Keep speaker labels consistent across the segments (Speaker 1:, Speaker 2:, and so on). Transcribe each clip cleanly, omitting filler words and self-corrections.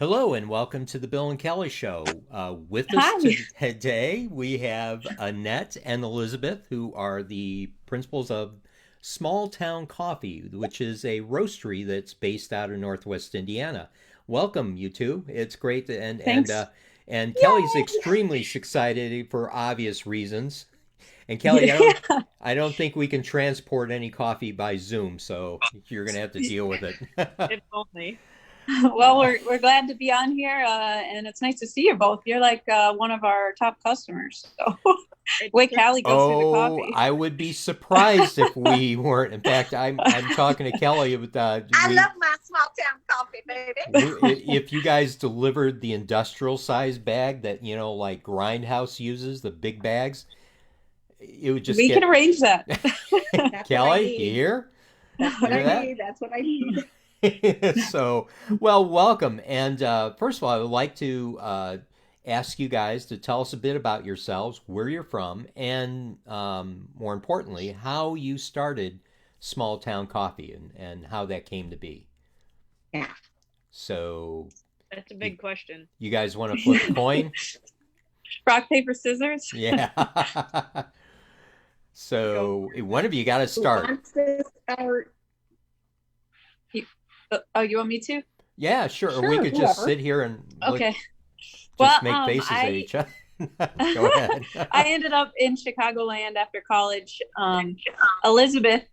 Speaker 1: Hello and welcome to the Bill and Kelly Show. With us
Speaker 2: Hi.
Speaker 1: today, we have Annette and Elizabeth, who are the principals of Smalltown Coffee, which is a roastery that's based out of Northwest Indiana. Welcome, you two. It's great,
Speaker 2: Thanks.
Speaker 1: and Kelly's
Speaker 2: Yay!
Speaker 1: extremely excited for obvious reasons. And Kelly,
Speaker 2: Yeah.
Speaker 1: I don't think we can transport any coffee by Zoom, so you're gonna have to deal with it.
Speaker 3: If only.
Speaker 2: Well, we're glad to be on here, and it's nice to see you both. You're like one of our top customers. So,
Speaker 3: It's
Speaker 2: wait,
Speaker 3: true.
Speaker 2: Callie goes through the
Speaker 1: Oh,
Speaker 2: coffee.
Speaker 1: I would be surprised if we weren't. In fact, I'm talking to Kelly about
Speaker 4: I
Speaker 1: we,
Speaker 4: love my small town coffee, baby.
Speaker 1: if you guys delivered the industrial size bag that like Grindhouse uses, the big bags, it would just
Speaker 2: We can
Speaker 1: get
Speaker 2: arrange that.
Speaker 4: That's what I
Speaker 1: Kelly, you
Speaker 4: need.
Speaker 1: hear?
Speaker 4: That's what
Speaker 1: Hear
Speaker 4: I
Speaker 1: that?
Speaker 4: need. That's what I need.
Speaker 1: So, well, welcome. And first of all, I would like to ask you guys to tell us a bit about yourselves, where you're from, and more importantly, how you started Small Town Coffee and how that came to be.
Speaker 4: Yeah.
Speaker 1: So,
Speaker 3: That's a
Speaker 1: you,
Speaker 3: big question.
Speaker 1: you guys want to flip a coin?
Speaker 2: Rock, paper, scissors.
Speaker 1: Yeah.
Speaker 3: Go.
Speaker 1: So, one of you got to
Speaker 4: Who
Speaker 1: start.
Speaker 4: wants to start?
Speaker 2: You, oh, you want me to?
Speaker 1: Yeah, sure. Or we
Speaker 4: Sure,
Speaker 1: could just
Speaker 4: whoever.
Speaker 1: sit here and
Speaker 2: Okay. Well,
Speaker 1: just make faces at
Speaker 2: I
Speaker 1: each other. Go ahead.
Speaker 2: I ended up in Chicagoland after college. Elizabeth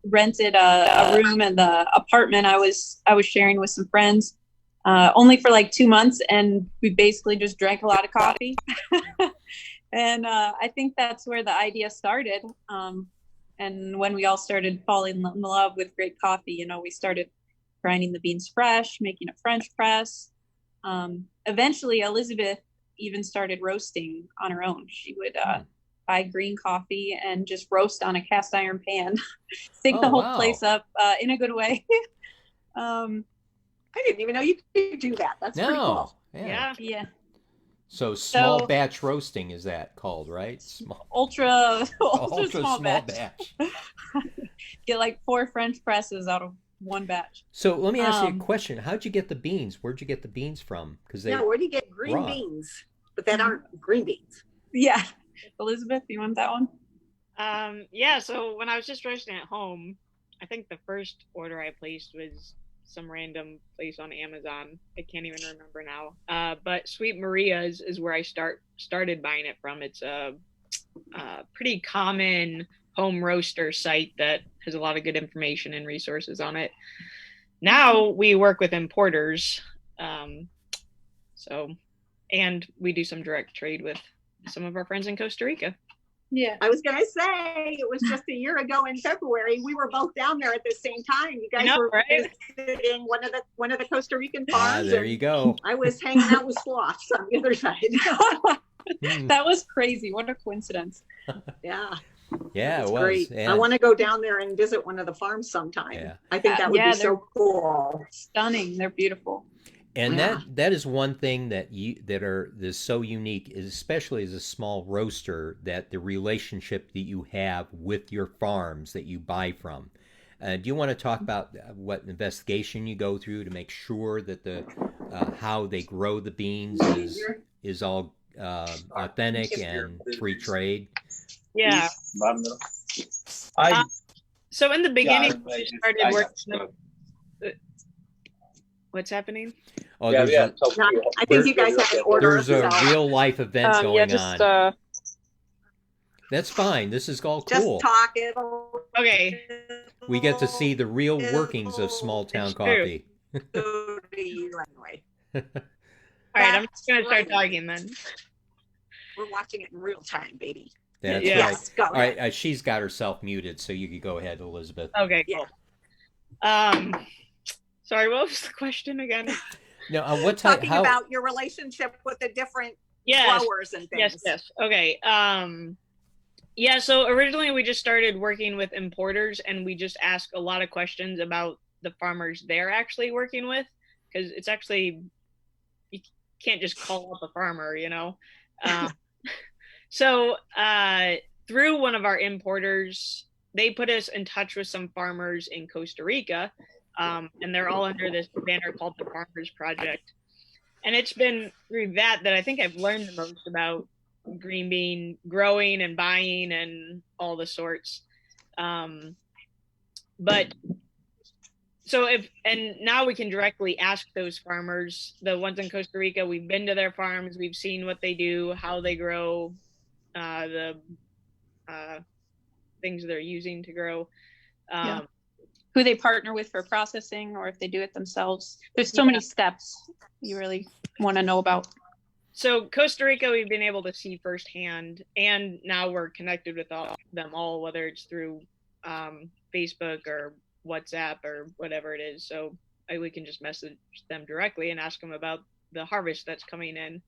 Speaker 2: rented a room in the apartment I was sharing with some friends, only for like 2 months, and we basically just drank a lot of coffee. And I think that's where the idea started. And when we all started falling in love with great coffee, we started grinding the beans fresh, making a French press. Eventually, Elizabeth even started roasting on her own. She would buy green coffee and just roast on a cast iron pan, stink
Speaker 1: Oh,
Speaker 2: the whole
Speaker 1: wow.
Speaker 2: place up in a good way. um,
Speaker 4: I didn't even know you could do that. That's pretty
Speaker 1: No.
Speaker 4: cool.
Speaker 1: Yeah.
Speaker 3: Yeah.
Speaker 2: yeah.
Speaker 1: So small
Speaker 2: So
Speaker 1: batch roasting is that called, right? Small,
Speaker 2: ultra
Speaker 1: ultra
Speaker 2: small
Speaker 1: small
Speaker 2: batch.
Speaker 1: batch.
Speaker 2: Get like 4 French presses out of one batch.
Speaker 1: So let me ask you a
Speaker 2: Um,
Speaker 1: question. How'd you get the beans? Where'd you get the beans from? Because
Speaker 4: Yeah,
Speaker 1: they
Speaker 4: where do you get green
Speaker 1: raw.
Speaker 4: beans? But that aren't green beans.
Speaker 2: yeah. Elizabeth, you want that one?
Speaker 3: Yeah, so when I was just roasting at home, I think the first order I placed was some random place on Amazon. I can't even remember now. But Sweet Maria's is where I started buying it from. It's a pretty common home roaster site that has a lot of good information and resources on it. Now we work with importers. Um, so and we do some direct trade with some of our friends in Costa Rica.
Speaker 2: Yeah.
Speaker 4: I was gonna say it was just a year ago in February. We were both down there at the same time. You
Speaker 3: I
Speaker 4: guys
Speaker 3: know,
Speaker 4: were
Speaker 3: right?
Speaker 4: visiting one of the Costa Rican
Speaker 1: Ah,
Speaker 4: farms,
Speaker 1: there
Speaker 4: and
Speaker 1: you go.
Speaker 4: I was hanging out with sloths on the other side.
Speaker 1: Hmm.
Speaker 2: That was crazy. What a coincidence.
Speaker 4: Yeah.
Speaker 1: Yeah, it
Speaker 4: That's
Speaker 1: was.
Speaker 4: great. I
Speaker 1: And
Speaker 4: want to go down there and visit one of the farms sometime.
Speaker 1: yeah.
Speaker 4: I think that would
Speaker 2: Yeah,
Speaker 4: be
Speaker 2: they're
Speaker 4: so cool.
Speaker 2: stunning. They're beautiful.
Speaker 1: And
Speaker 4: Yeah.
Speaker 1: that is one thing that's so unique, is especially as a small roaster, that the relationship that you have with your farms that you buy from. Do you want to talk about what investigation you go through to make sure that the how they grow the beans is all authentic and free trade?
Speaker 3: Yeah.
Speaker 5: I
Speaker 3: So in the beginning,
Speaker 5: got
Speaker 3: we
Speaker 5: it.
Speaker 3: started
Speaker 5: I
Speaker 3: working. What's happening?
Speaker 1: Oh,
Speaker 5: yeah,
Speaker 1: there's
Speaker 5: yeah.
Speaker 1: a
Speaker 5: So
Speaker 4: Not, I think you guys have an order
Speaker 1: there's
Speaker 4: of
Speaker 1: a
Speaker 4: yourself.
Speaker 1: real life event
Speaker 3: Yeah,
Speaker 1: going
Speaker 3: just
Speaker 1: on. That's fine. This is all
Speaker 4: Just
Speaker 1: cool.
Speaker 4: talk. It'll,
Speaker 3: okay.
Speaker 1: We get to see the real workings of small town
Speaker 3: It's true.
Speaker 1: coffee.
Speaker 4: go to you anyway.
Speaker 3: All right, I'm just gonna
Speaker 4: That's
Speaker 3: start
Speaker 4: right.
Speaker 3: talking then.
Speaker 4: We're watching it in real time, baby.
Speaker 1: That's
Speaker 3: Yeah.
Speaker 1: right.
Speaker 4: Yes, go
Speaker 1: All right,
Speaker 4: ahead.
Speaker 1: she's got herself muted, so you can go ahead, Elizabeth.
Speaker 3: Okay,
Speaker 4: Yeah.
Speaker 3: cool. Sorry, what was the question again?
Speaker 1: No, what type?
Speaker 4: Talking
Speaker 1: How?
Speaker 4: about your relationship with the different
Speaker 3: Yes,
Speaker 4: growers and things.
Speaker 3: yes. Okay. Yeah, so originally we just started working with importers and we just ask a lot of questions about the farmers they're actually working with, because it's actually, you can't just call up a farmer, you know? Um, so through one of our importers, they put us in touch with some farmers in Costa Rica. and they're all under this banner called the Farmers Project. And it's been through that I think I've learned the most about green bean growing and buying and all the sorts. But so and now we can directly ask those farmers, the ones in Costa Rica, we've been to their farms, we've seen what they do, how they grow, the things they're using to grow.
Speaker 2: Who they partner with for processing, or if they do it themselves. There's so many steps you really want to know about.
Speaker 3: So Costa Rica, we've been able to see firsthand, and now we're connected with them all, whether it's through Facebook or WhatsApp or whatever it is. So we can just message them directly and ask them about the harvest that's coming in.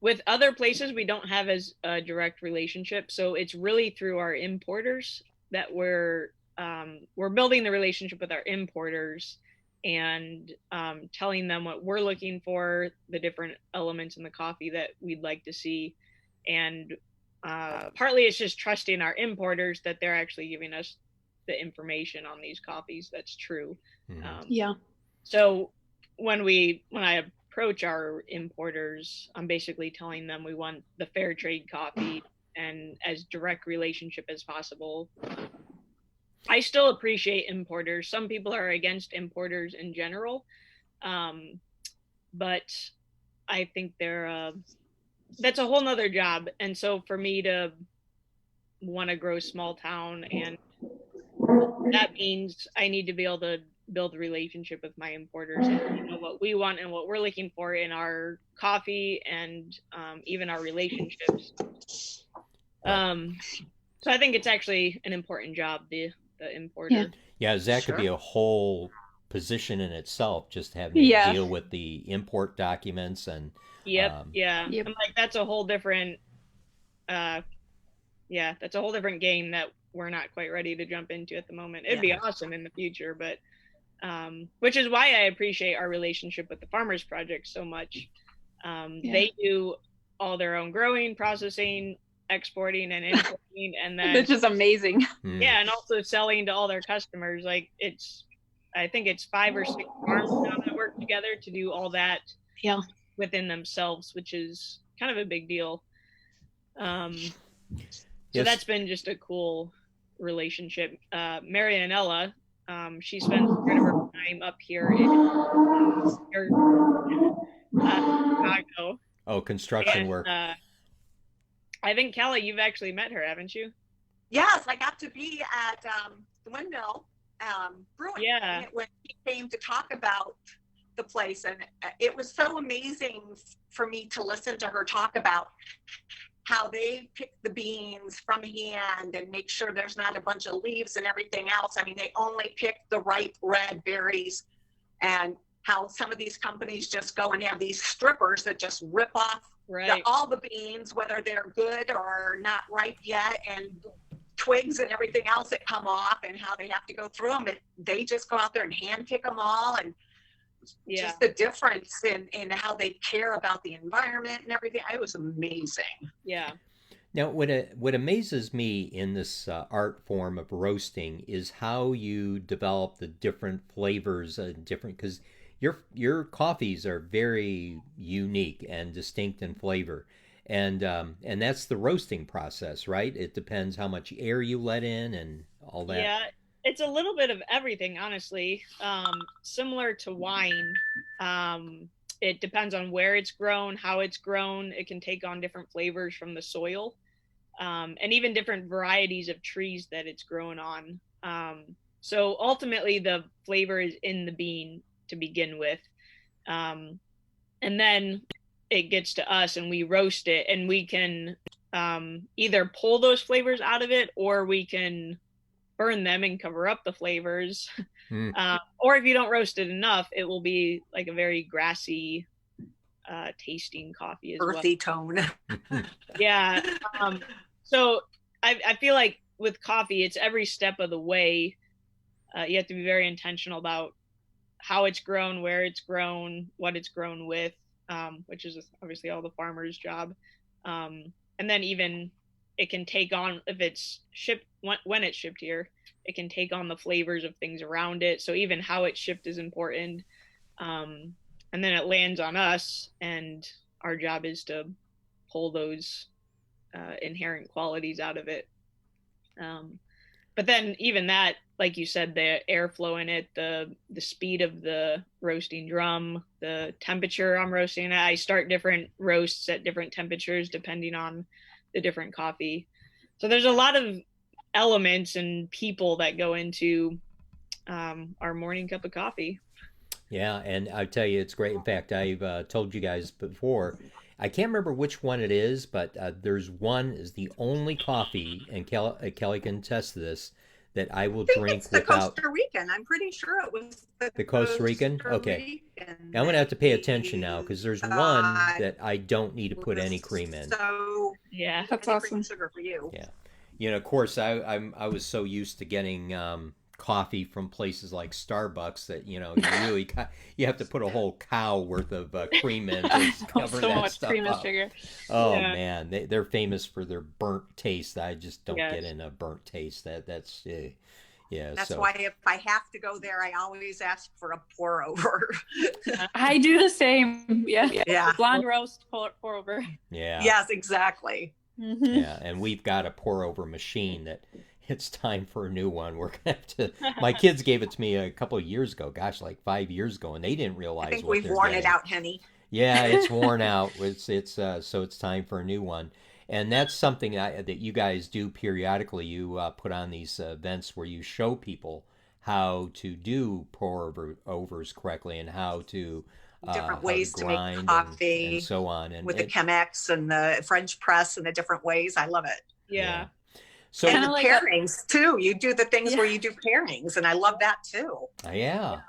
Speaker 3: With other places, we don't have as a direct relationship. So it's really through our importers that we're building the relationship with our importers and telling them what we're looking for, the different elements in the coffee that we'd like to see. And partly it's just trusting our importers that they're actually giving us the information on these coffees that's true. So when I approach our importers, I'm basically telling them we want the fair trade coffee and as direct relationship as possible. I still appreciate importers. Some people are against importers in general, but I think that's a whole nother job. And so for me to want to grow Smalltown, and that means I need to be able to build a relationship with my importers and know what we want and what we're looking for in our coffee and even our relationships. So I think it's actually an important job, the importer.
Speaker 1: Yeah, that could be a whole position in itself, just having to deal with the import documents and
Speaker 3: and like that's a whole different that's a whole different game that we're not quite ready to jump into at the moment. It'd be awesome in the future, but which is why I appreciate our relationship with the Farmers Project so much. They do all their own growing, processing, exporting, and importing, and then
Speaker 2: which is amazing.
Speaker 3: And also selling to all their customers. Like I think it's 5 or 6 farms now that work together to do all that within themselves, which is kind of a big deal. So that's been just a cool relationship. Marianella, she spends part of her time up here in Chicago.
Speaker 1: Oh, construction work.
Speaker 3: I think, Kelly, you've actually met her, haven't you?
Speaker 4: Yes, I got to be at the Windmill Brewing when he came to talk about the place. And it was so amazing for me to listen to her talk about how they pick the beans from hand and make sure there's not a bunch of leaves and everything else. I mean, they only pick the ripe red berries, and how some of these companies just go and have these strippers that just rip off all the beans, whether they're good or not ripe yet, and twigs and everything else that come off, and how they have to go through them. They just go out there and hand pick them all, and just the difference in how they care about the environment and everything. It was amazing.
Speaker 3: Yeah.
Speaker 1: Now, what amazes me in this art form of roasting is how you develop the different flavors and different, because your coffees are very unique and distinct in flavor, and that's the roasting process, right? It depends how much air you let in and all that.
Speaker 3: Yeah, it's a little bit of everything, honestly. Similar to wine, it depends on where it's grown, how it's grown. It can take on different flavors from the soil, and even different varieties of trees that it's grown on. So ultimately, the flavor is in the bean to begin with, and then it gets to us and we roast it, and we can either pull those flavors out of it, or we can burn them and cover up the flavors. Or if you don't roast it enough, it will be like a very grassy tasting coffee as
Speaker 4: earthy tone.
Speaker 3: Yeah. So I feel like with coffee, it's every step of the way. You have to be very intentional about how it's grown, where it's grown, what it's grown with, which is obviously all the farmer's job. And then even it can take on, if it's shipped, when it's shipped here, it can take on the flavors of things around it. So even how it's shipped is important. And then it lands on us, and our job is to pull those inherent qualities out of it. But then even that, like you said, the airflow in it, the speed of the roasting drum, the temperature I'm roasting at. I start different roasts at different temperatures depending on the different coffee. So there's a lot of elements and people that go into our morning cup of coffee.
Speaker 1: Yeah, and I tell you, it's great. In fact, I've told you guys before. I can't remember which one it is, but there's one is the only coffee, and Kelly can attest to this, that I will
Speaker 4: I think
Speaker 1: drink
Speaker 4: it's the
Speaker 1: without
Speaker 4: Costa Rican. I'm pretty sure it was
Speaker 1: the Costa Rican. Okay, I'm gonna have to pay attention now because there's one that I don't need to put any cream in.
Speaker 4: So
Speaker 3: Yeah,
Speaker 2: That's
Speaker 4: any
Speaker 2: awesome.
Speaker 4: cream sugar for you.
Speaker 1: Yeah, you know, of course, I was so used to getting coffee from places like Starbucks that you really you have to put a whole cow worth of cream in to cover
Speaker 2: So
Speaker 1: that
Speaker 2: much
Speaker 1: stuff
Speaker 2: cream and
Speaker 1: up.
Speaker 2: sugar.
Speaker 1: Oh
Speaker 3: Yeah.
Speaker 1: man, they're famous for their burnt taste. I just don't
Speaker 3: Yes.
Speaker 1: get in a burnt taste. That's yeah.
Speaker 4: That's
Speaker 1: So
Speaker 4: why if I have to go there, I always ask for a pour over.
Speaker 2: I do the same. Yeah.
Speaker 4: Yeah.
Speaker 2: Blonde roast, pour over.
Speaker 1: yeah,
Speaker 4: Yes, exactly.
Speaker 2: Mm-hmm.
Speaker 1: yeah. And we've got a pour over machine that it's time for a new one. We're gonna have to. My kids gave it to me a couple of years ago. Gosh, like 5 years ago, and they didn't
Speaker 4: I
Speaker 1: realize
Speaker 4: think
Speaker 1: what
Speaker 4: we've
Speaker 1: they're
Speaker 4: worn it
Speaker 1: getting.
Speaker 4: out, Henny.
Speaker 1: Yeah, it's worn out. It's so it's time for a new one, and that's something that you guys do periodically. You put on these events where you show people how to do overs correctly and
Speaker 4: Different
Speaker 1: how to
Speaker 4: ways to make
Speaker 1: grind and
Speaker 4: coffee
Speaker 1: so on. And
Speaker 4: with the Chemex and the French press and the different ways. I love it.
Speaker 3: Yeah.
Speaker 1: so
Speaker 4: And
Speaker 2: Kinda
Speaker 4: the
Speaker 2: like
Speaker 4: pairings too. You do the things
Speaker 2: Yeah.
Speaker 4: where you do pairings, and I love that too.
Speaker 1: yeah,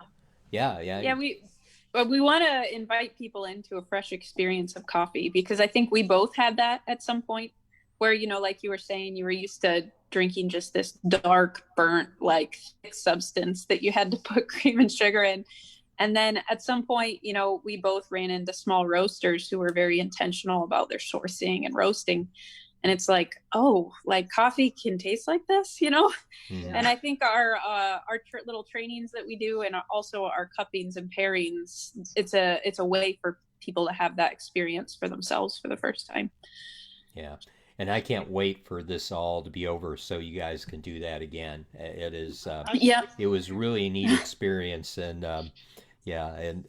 Speaker 1: yeah.
Speaker 2: Yeah, we want to invite people into a fresh experience of coffee because I think we both had that at some point where, like you were saying, you were used to drinking just this dark, burnt, like thick substance that you had to put cream and sugar in. And then at some point, we both ran into small roasters who were very intentional about their sourcing and roasting. And it's like, oh, like coffee can taste like this,
Speaker 1: Mhm.
Speaker 2: And I think our little trainings that we do, and also our cuppings and pairings, it's a way for people to have that experience for themselves for the first time.
Speaker 1: Yeah. And I can't wait for this all to be over so you guys can do that again. It is
Speaker 2: Yeah.
Speaker 1: it was really a neat experience, and yeah, and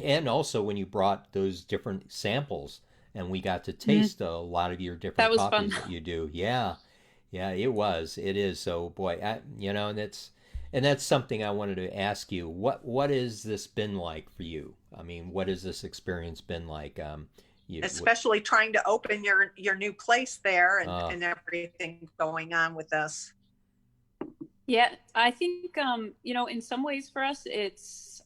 Speaker 1: and also when you brought those different samples and we got to taste a lot of your
Speaker 2: That
Speaker 1: different
Speaker 2: was
Speaker 1: coffees
Speaker 2: fun.
Speaker 1: that you do. Yeah, yeah, it is. So boy, and that's something I wanted to ask you. What has this been like for you? I mean, what has this experience been like?
Speaker 4: Especially trying to open your new place there and,
Speaker 1: Uh,
Speaker 4: and everything going on with this.
Speaker 2: Yeah, I think in some ways for us it's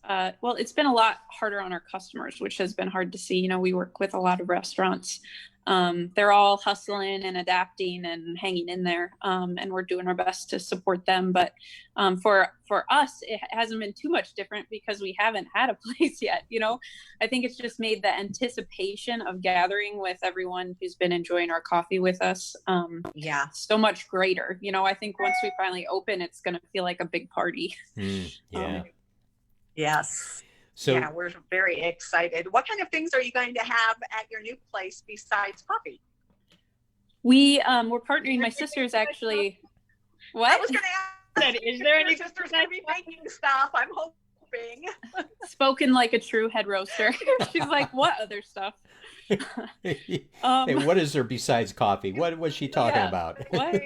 Speaker 2: been a lot harder on our customers, which has been hard to see. We work with a lot of restaurants. They're all hustling and adapting and hanging in there, and we're doing our best to support them. But for us, it hasn't been too much different because we haven't had a place yet. I think it's just made the anticipation of gathering with everyone who's been enjoying our coffee with us
Speaker 4: Yeah.
Speaker 2: so much greater. I think once we finally open, it's going to feel like a big party.
Speaker 1: yeah.
Speaker 4: Yes.
Speaker 1: So
Speaker 4: Yeah, we're very excited. What kind of things are you going to have at your new place besides coffee?
Speaker 2: We're partnering. My sister's actually. What?
Speaker 4: I was going to ask.
Speaker 3: Is there any
Speaker 4: Your sister's going to be making stuff? I'm hoping.
Speaker 2: Spoken like a true head roaster. She's like, what other stuff?
Speaker 1: hey, what is there besides coffee? What was she talking
Speaker 2: Yeah.
Speaker 1: about?
Speaker 2: What?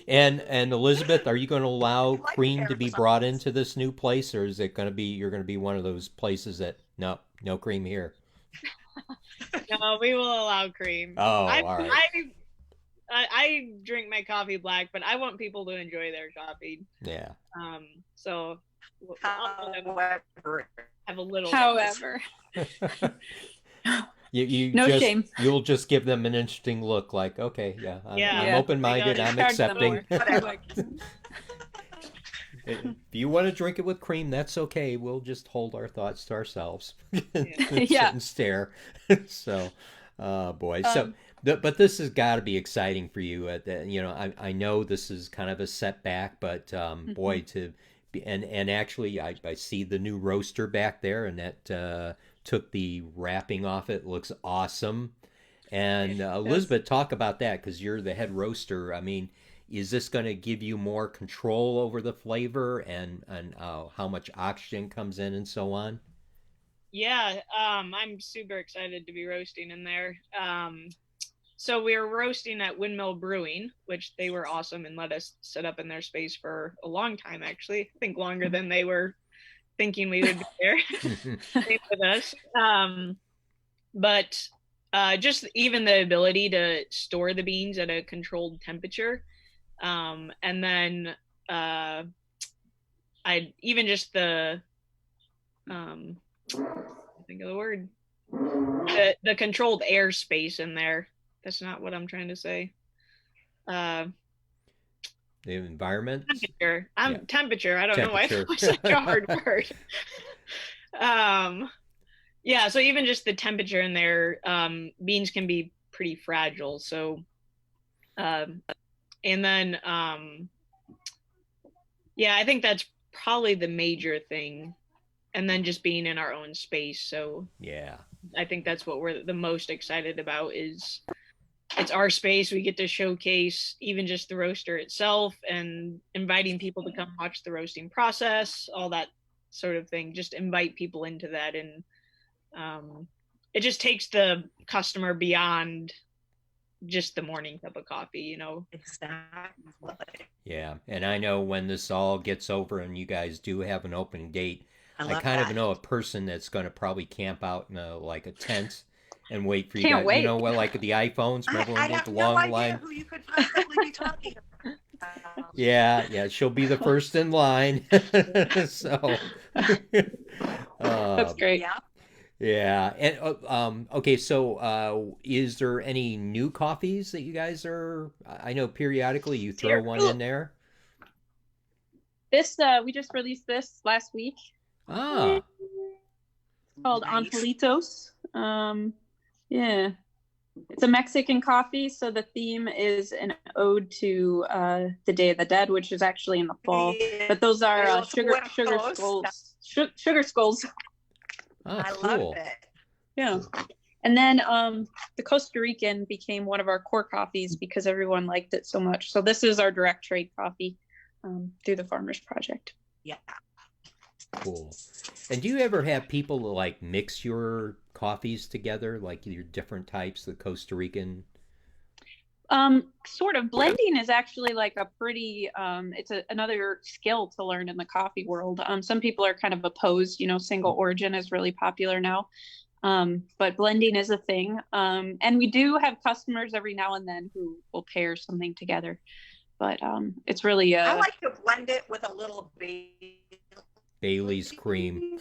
Speaker 1: And Elizabeth, are you going to allow
Speaker 4: Like
Speaker 1: cream to be
Speaker 4: pears.
Speaker 1: brought into this new place, or is it going to be you're going to be one of those places that no cream here?
Speaker 3: No, we will allow cream.
Speaker 1: Oh, all right.
Speaker 3: I drink my coffee black, but I want people to enjoy their coffee.
Speaker 1: Yeah.
Speaker 3: So I'll
Speaker 4: However,
Speaker 3: have a little.
Speaker 2: However,
Speaker 1: You
Speaker 2: no
Speaker 1: just,
Speaker 2: shame.
Speaker 1: You'll just give them an interesting look, like, okay, yeah, I'm
Speaker 3: Yeah.
Speaker 1: open-minded,
Speaker 3: We
Speaker 1: I'm
Speaker 2: Charge them
Speaker 1: accepting.
Speaker 2: more.
Speaker 4: whatever.
Speaker 1: If you want to drink it with cream, that's okay. We'll just hold our thoughts to ourselves. Sit
Speaker 2: Yeah.
Speaker 1: and stare. So, boy. So, But this has got to be exciting for you. I know this is kind of a setback, but boy,
Speaker 2: Mhm.
Speaker 1: to be, and actually, I see the new roaster back there, and that took the wrapping off it. Looks awesome. And
Speaker 2: Yes.
Speaker 1: Elizabeth, talk about that because you're the head roaster. I mean, is this going to give you more control over the flavor and how much oxygen comes in and so on?
Speaker 3: Yeah, I'm super excited to be roasting in there. So we were roasting at Windmill Brewing, which they were awesome and let us set up in their space for a long time, actually. I think longer than they were thinking we would be there. Stay with us. But just even the ability to store the beans at a controlled temperature. And then I even just um, think of the word, the controlled airspace in there. That's not what I'm trying to say. Uh,
Speaker 1: The environment,
Speaker 3: temperature.
Speaker 1: yeah,
Speaker 3: Temperature. I don't know why that
Speaker 1: temperature.
Speaker 3: was such a hard word. um, yeah. So even just the temperature in there, beans can be pretty fragile. So, um, and then, yeah, I think that's probably the major thing. And then just being in our own space. So
Speaker 1: Yeah.
Speaker 3: I think that's what we're the most excited about is it's our space. We get to showcase even just the roaster itself and inviting people to come watch the roasting process, all that sort of thing. Just invite people into that. And it just takes the customer beyond just the morning cup of coffee, you know?
Speaker 4: Exactly.
Speaker 1: Yeah, and I know when this all gets over and you guys do have an open gate,
Speaker 4: I
Speaker 1: I
Speaker 4: love
Speaker 1: kind of
Speaker 4: that.
Speaker 1: know a person that's going to probably camp out in like a tent and wait for you
Speaker 2: Can't
Speaker 1: guys. You
Speaker 2: wait.
Speaker 1: know, well, like the iPhones. Remember when
Speaker 4: I
Speaker 1: they had
Speaker 4: have
Speaker 1: the
Speaker 4: no
Speaker 1: long
Speaker 4: idea
Speaker 1: line?
Speaker 4: who you could possibly be talking about.
Speaker 1: Yeah, yeah, she'll be the first in line. So,
Speaker 2: That's
Speaker 1: uh,
Speaker 2: great.
Speaker 4: Yeah.
Speaker 1: yeah, and okay. So, is there any new coffees that you guys are? I know periodically you throw
Speaker 2: Here.
Speaker 1: one in there.
Speaker 2: This we just released this last week.
Speaker 1: Ah,
Speaker 2: It's called
Speaker 4: Nice.
Speaker 2: Angelitos. Yeah. It's a Mexican coffee, so the theme is an ode to the Day of the Dead, which is actually in the fall. But those are
Speaker 4: Los
Speaker 2: sugar
Speaker 4: Muertos.
Speaker 2: skulls. Sugar skulls.
Speaker 1: ah,
Speaker 4: I love
Speaker 1: cool.
Speaker 4: it.
Speaker 2: Yeah. And then the Costa Rican became one of our core coffees because everyone liked it so much. So this is our direct trade coffee through the Farmers Project.
Speaker 4: Yeah.
Speaker 1: Cool. And do you ever have people like mix your coffees together, like your different types, the Costa Rican?
Speaker 2: Sort of blending is actually like a pretty it's another skill to learn in the coffee world. Some people are kind of opposed, single origin is really popular now. But blending is a thing. And we do have customers every now and then who will pair something together. But it's really
Speaker 4: I like to blend it with a little
Speaker 1: Bailey's cream.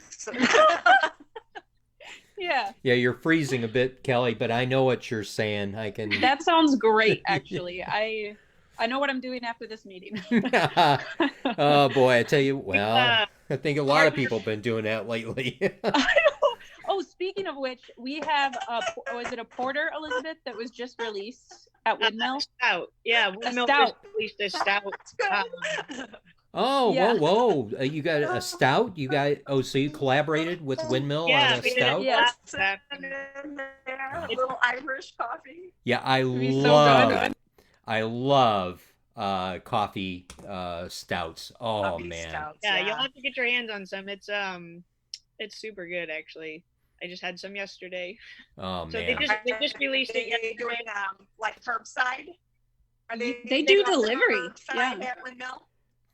Speaker 2: yeah.
Speaker 1: Yeah, you're freezing a bit, Kelly, but I know what you're saying. I can.
Speaker 2: That sounds great, actually. I know what I'm doing after this meeting.
Speaker 1: Oh boy, I tell you, well,
Speaker 3: Uh,
Speaker 1: I think a lot of people have been doing that lately.
Speaker 2: Oh, speaking of which, we have was it a porter, Elizabeth, that was just released at Windmill?
Speaker 3: Stout. Yeah, Windmill
Speaker 2: stout.
Speaker 3: just released a stout.
Speaker 1: Oh,
Speaker 2: Yeah.
Speaker 1: whoa! You got a stout? You got so you collaborated with Windmill
Speaker 3: Yeah,
Speaker 1: on a
Speaker 3: we did
Speaker 1: stout?
Speaker 3: it
Speaker 2: Yes.
Speaker 3: last
Speaker 4: a little Irish coffee.
Speaker 1: Yeah, I
Speaker 2: It'd be so
Speaker 1: love
Speaker 2: good.
Speaker 1: I love coffee stouts. Oh
Speaker 4: Coffee
Speaker 1: man.
Speaker 4: stouts,
Speaker 3: Yeah, you'll have to get your hands on some. It's super good actually. I just had some yesterday.
Speaker 1: Oh
Speaker 3: So
Speaker 1: man.
Speaker 3: they just released it
Speaker 4: They
Speaker 3: yesterday.
Speaker 4: doing like curbside? Are
Speaker 2: They do
Speaker 4: offer
Speaker 2: delivery,
Speaker 4: curbside
Speaker 2: yeah.
Speaker 4: at Windmill?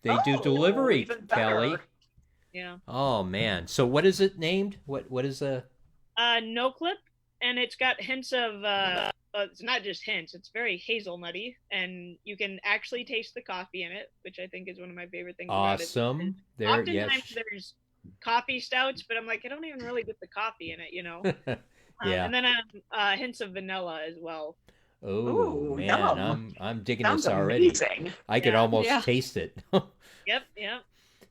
Speaker 1: They do
Speaker 4: Oh,
Speaker 1: delivery,
Speaker 4: even better.
Speaker 1: Kelly.
Speaker 3: Yeah.
Speaker 1: Oh man. So what is it named? What is a
Speaker 3: No clip, and it's got hints of it's not just hints. It's very hazelnutty, and you can actually taste the coffee in it, which I think is one of my favorite things about it.
Speaker 1: awesome? There,
Speaker 3: Oftentimes
Speaker 1: yes.
Speaker 3: there's coffee stouts, but I'm like, I don't even really get the coffee in it, you know.
Speaker 1: Yeah.
Speaker 3: And then hints of vanilla as well.
Speaker 1: Oh
Speaker 4: Ooh,
Speaker 1: man,
Speaker 4: yum.
Speaker 1: I'm digging
Speaker 4: Sounds
Speaker 1: this already.
Speaker 4: amazing.
Speaker 1: I could
Speaker 3: Yeah.
Speaker 1: almost
Speaker 2: Yeah.
Speaker 1: taste it.
Speaker 3: Yep, yep.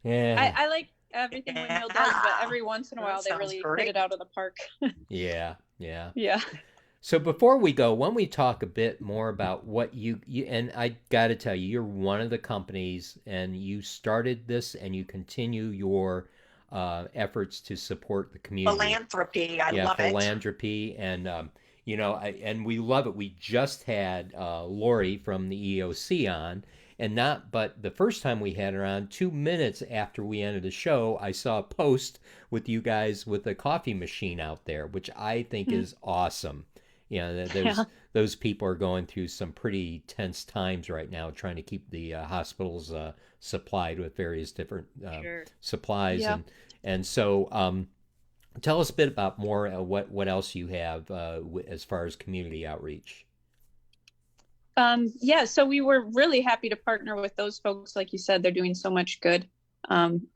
Speaker 1: Yeah.
Speaker 2: I like everything Windmill does, but every once in a
Speaker 4: That
Speaker 2: while they
Speaker 4: sounds
Speaker 2: really
Speaker 4: great.
Speaker 2: hit it out of the park.
Speaker 1: Yeah. Yeah.
Speaker 2: Yeah.
Speaker 1: So before we go, when we talk a bit more about what you and I got to tell you, you're one of the companies, and you started this, and you continue your efforts to support the community.
Speaker 4: Philanthropy, I
Speaker 1: Yeah,
Speaker 4: love it.
Speaker 1: philanthropy, and and we love it. We just had Lori from the EOC on, and not but the first time we had her on, 2 minutes after we ended the show, I saw a post with you guys with a coffee machine out there, which I think is awesome.
Speaker 2: Yeah.
Speaker 1: Those people are going through some pretty tense times right now, trying to keep the hospitals supplied with various different
Speaker 3: Sure.
Speaker 1: supplies,
Speaker 2: Yeah.
Speaker 1: and so. Tell us a bit about more what else you have as far as community outreach.
Speaker 2: Yeah, so we were really happy to partner with those folks. Like you said, they're doing so much good.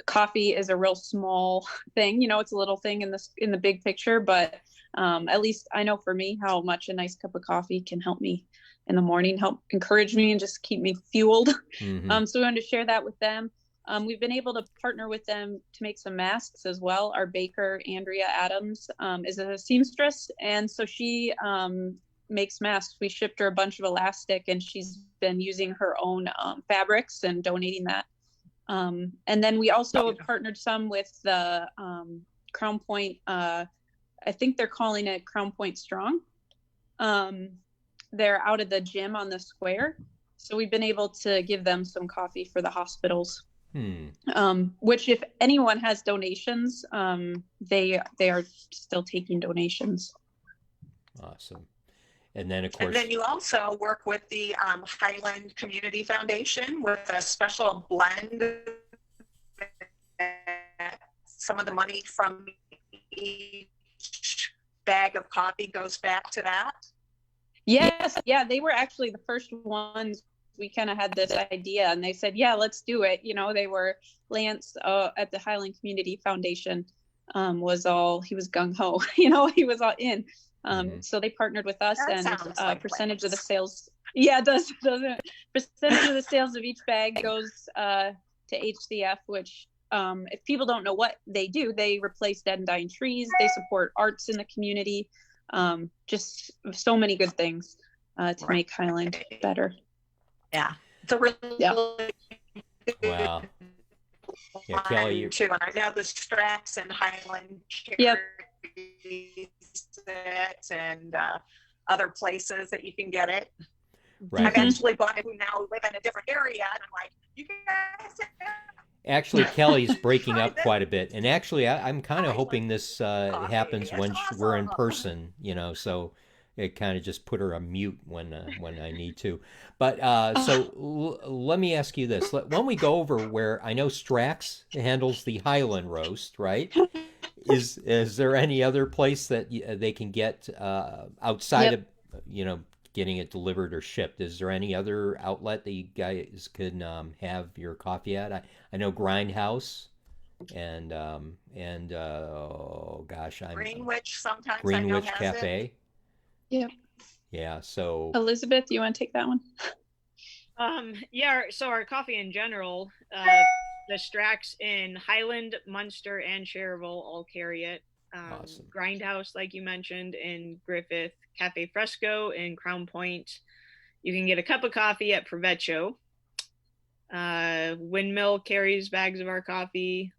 Speaker 2: Coffee is a real small thing, it's a little thing in the big picture, but at least I know for me how much a nice cup of coffee can help me in the morning, help encourage me and just keep me fueled.
Speaker 1: Mm-hmm.
Speaker 2: So we wanted to share that with them. We've been able to partner with them to make some masks as well. Our baker, Andrea Adams, is a seamstress, and so she makes masks. We shipped her a bunch of elastic, and she's been using her own fabrics and donating that. And then we also partnered some with the Crown Point. I think they're calling it Crown Point Strong. They're out of the gym on the square, so we've been able to give them some coffee for the hospitals. Which, if anyone has donations, they are still taking donations.
Speaker 1: Awesome. And then, of course,
Speaker 4: and then you also work with the Highland Community Foundation with a special blend. Some of the money from each bag of coffee goes back to that.
Speaker 2: Yes, yeah, they were actually the first ones. We kind of had this idea, and they said, yeah, let's do it. They were Lance at the Highland Community Foundation he was gung-ho. He was all in. So they partnered with us,
Speaker 4: That
Speaker 2: and
Speaker 4: like
Speaker 2: percentage
Speaker 4: Lance.
Speaker 2: of the sales. Yeah, it does, doesn't it? Percentage of the sales of each bag goes to HCF, which if people don't know what they do, they replace dead and dying trees. They support arts in the community. Just so many good things to make Highland better.
Speaker 4: Yeah, it's a really
Speaker 1: wow. Yeah, Kelly,
Speaker 4: too, and I know the Strax and Highland
Speaker 2: Yep.
Speaker 4: and other places that you can get it.
Speaker 1: right?
Speaker 4: I've actually bought it. We now live in a different area, and I'm like, you guys.
Speaker 1: Actually, Kelly's breaking up quite a bit, and actually, I'm kind of hoping this happens when we're in person. So it kind of just put her on mute when I need to. But let me ask you this: when we go over where I know Strax handles the Highland roast, right? Is there any other place that they can get outside of getting it delivered or shipped? Is there any other outlet that you guys could have your coffee at? I know Grindhouse and oh gosh,
Speaker 4: Greenwich sometimes
Speaker 1: Greenwich
Speaker 4: I know
Speaker 1: Cafe.
Speaker 4: It.
Speaker 2: Yep.
Speaker 1: Yeah. So
Speaker 2: Elizabeth, you want to take that one?
Speaker 3: Yeah. So our coffee in general, the Strax in Highland, Munster, and Cherville all carry it.
Speaker 1: Awesome.
Speaker 3: Grindhouse, like you mentioned, in Griffith, Cafe Fresco in Crown Point. You can get a cup of coffee at Provecho. Windmill carries bags of our coffee.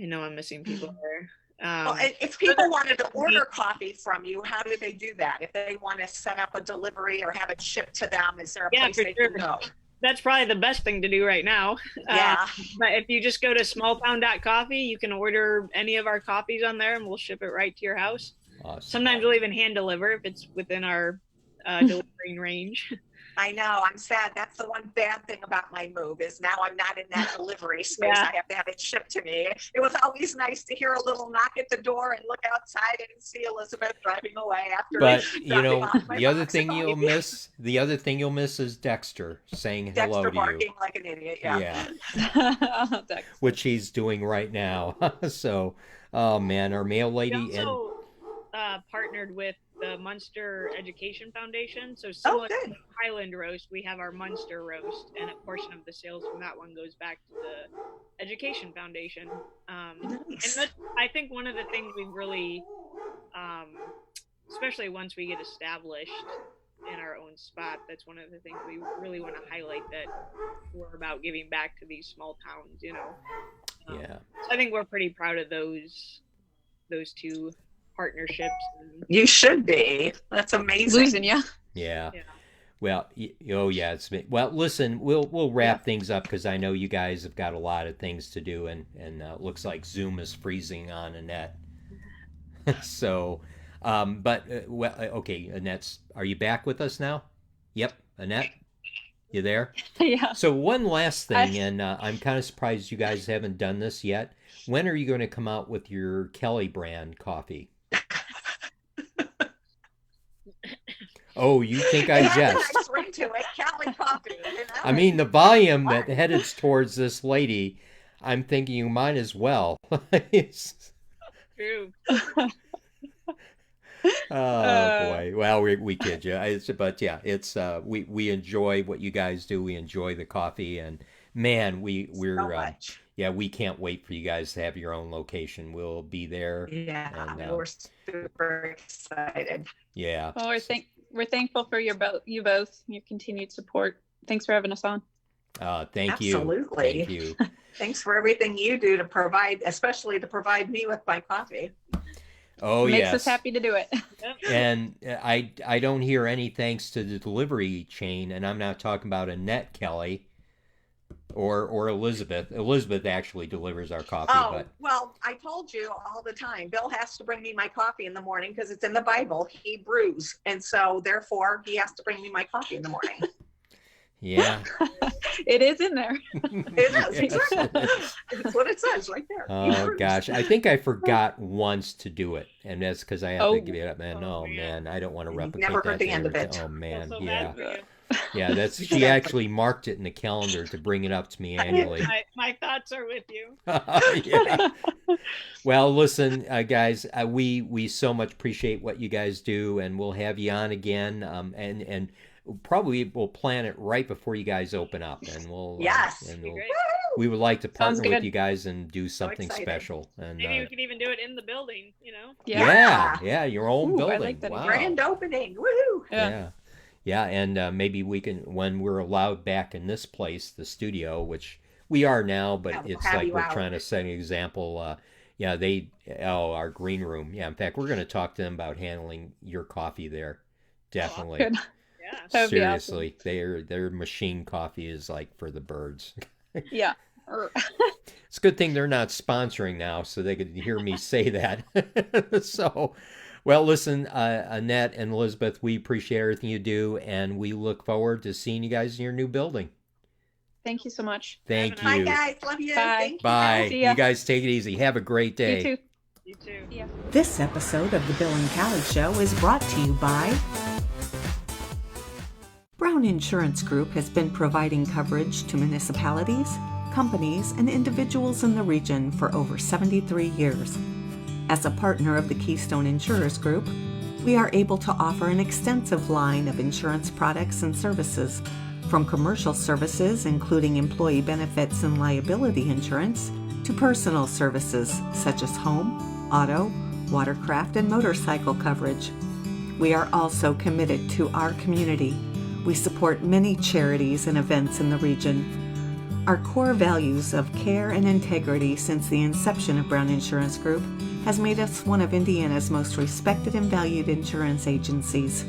Speaker 3: I know I'm missing people there.
Speaker 4: Well, if people wanted to order coffee from you, how do they do that? If they want to set up a delivery or have it shipped to them, is there a place they can go?
Speaker 3: That's probably the best thing to do right now.
Speaker 4: Yeah.
Speaker 3: But if you just go to smalltown.coffee, you can order any of our coffees on there, and we'll ship it right to your house.
Speaker 1: Awesome.
Speaker 3: Sometimes we'll even hand deliver if it's within our delivering range.
Speaker 4: I know. I'm sad. That's the one bad thing about my move is now I'm not in that delivery space. Yeah. I have to have it shipped to me. It was always nice to hear a little knock at the door and look outside and see Elizabeth driving away after.
Speaker 1: But the other thing you'll miss is Dexter saying hello to you.
Speaker 4: Dexter barking like an idiot. Yeah.
Speaker 1: Which he's doing right now. So, oh man, our mail lady
Speaker 3: we also partnered with the Munster Education Foundation. So similar to the Highland roast, we have our Munster roast, and a portion of the sales from that one goes back to the Education Foundation. Nice. And I think one of the things we've really especially once we get established in our own spot, that's one of the things we really want to highlight, that we're about giving back to these small towns,
Speaker 1: Yeah.
Speaker 3: So I think we're pretty proud of those two partnerships.
Speaker 4: You should be. That's amazing.
Speaker 2: Losing you.
Speaker 1: Yeah. Well, well. Listen, we'll wrap things up because I know you guys have got a lot of things to do, and looks like Zoom is freezing on Annette. So, okay, are you back with us now? Yep, Annette, you there?
Speaker 2: Yeah.
Speaker 1: So one last thing, and I'm kind of surprised you guys haven't done this yet. When are you going to come out with your Kelly brand coffee? Oh, you think I jest?
Speaker 4: Ring to it, Cali coffee.
Speaker 1: I mean, the volume that headed towards this lady, I'm thinking you might as well.
Speaker 3: True.
Speaker 1: Oh boy! Well, we kid you, but yeah, it's we enjoy what you guys do. We enjoy the coffee, and man, we're we can't wait for you guys to have your own location. We'll be there.
Speaker 4: Yeah, and, we're super excited.
Speaker 1: Yeah.
Speaker 2: Well, we're thankful for you both, your continued support. Thanks for having us on.
Speaker 1: Thank you.
Speaker 4: Absolutely.
Speaker 1: Thank you.
Speaker 4: Thanks for everything you do to provide, especially to provide me with my coffee.
Speaker 1: Oh,
Speaker 2: Makes
Speaker 1: yes.
Speaker 2: us happy to do it.
Speaker 1: And I don't hear any thanks to the delivery chain, and I'm not talking about Annette Kelly or Elizabeth. Elizabeth actually delivers our coffee.
Speaker 4: Oh, well, I told you all the time, Bill has to bring me my coffee in the morning because it's in the Bible. He brews, and so therefore he has to bring me my coffee in the morning.
Speaker 1: Yeah.
Speaker 2: It is in there.
Speaker 4: It is. It's what it says right there.
Speaker 1: Oh, gosh. I think I forgot once to do it, and that's because I have to give it up. Man, man, I don't want to replicate
Speaker 4: never heard
Speaker 1: that.
Speaker 4: the end of it.
Speaker 1: Oh, man,
Speaker 3: so
Speaker 1: yeah.
Speaker 3: Yeah,
Speaker 1: she actually marked it in the calendar to bring it up to me annually.
Speaker 3: My thoughts are with you.
Speaker 1: Yeah. Well, listen, guys, we so much appreciate what you guys do, and we'll have you on again, and probably we'll plan it right before you guys open up, and we'll we would like to partner with you guys and do something special. And
Speaker 3: maybe we could even do it in the building,
Speaker 1: Yeah, your own building. I
Speaker 2: like that.
Speaker 1: Wow.
Speaker 4: Grand opening. Woohoo!
Speaker 1: Yeah, and maybe we can, when we're allowed back in this place, the studio, which we are now, but it's like we're trying to set an example. Our green room. Yeah, in fact, we're going to talk to them about handling your coffee there. Definitely.
Speaker 2: Good. Yeah.
Speaker 1: Seriously, their machine coffee is like for the birds.
Speaker 2: Yeah.
Speaker 1: It's a good thing they're not sponsoring now, so they could hear me say that. So, well, listen, Annette and Elizabeth, we appreciate everything you do, and we look forward to seeing you guys in your new building.
Speaker 2: Thank you so much.
Speaker 1: Thank you.
Speaker 4: Bye, guys. Love you.
Speaker 2: Bye.
Speaker 1: Bye. You guys take it easy. Have a great day.
Speaker 2: You too.
Speaker 3: You too.
Speaker 2: Yeah.
Speaker 6: This episode of the Bill and Callie Show is brought to you by Brown Insurance Group has been providing coverage to municipalities, companies, and individuals in the region for over 73 years. As a partner of the Keystone Insurers Group, we are able to offer an extensive line of insurance products and services, from commercial services including employee benefits and liability insurance, to personal services such as home, auto, watercraft, and motorcycle coverage. We are also committed to our community. We support many charities and events in the region. Our core values of care and integrity since the inception of Brown Insurance Group has made us one of Indiana's most respected and valued insurance agencies.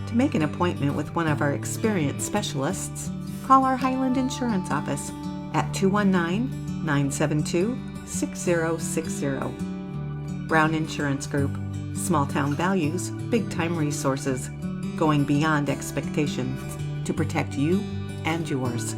Speaker 6: To make an appointment with one of our experienced specialists, call our Highland Insurance office at 219-972-6060. Brown Insurance Group. Small-town values, big-time resources. Going beyond expectations to protect you and yours.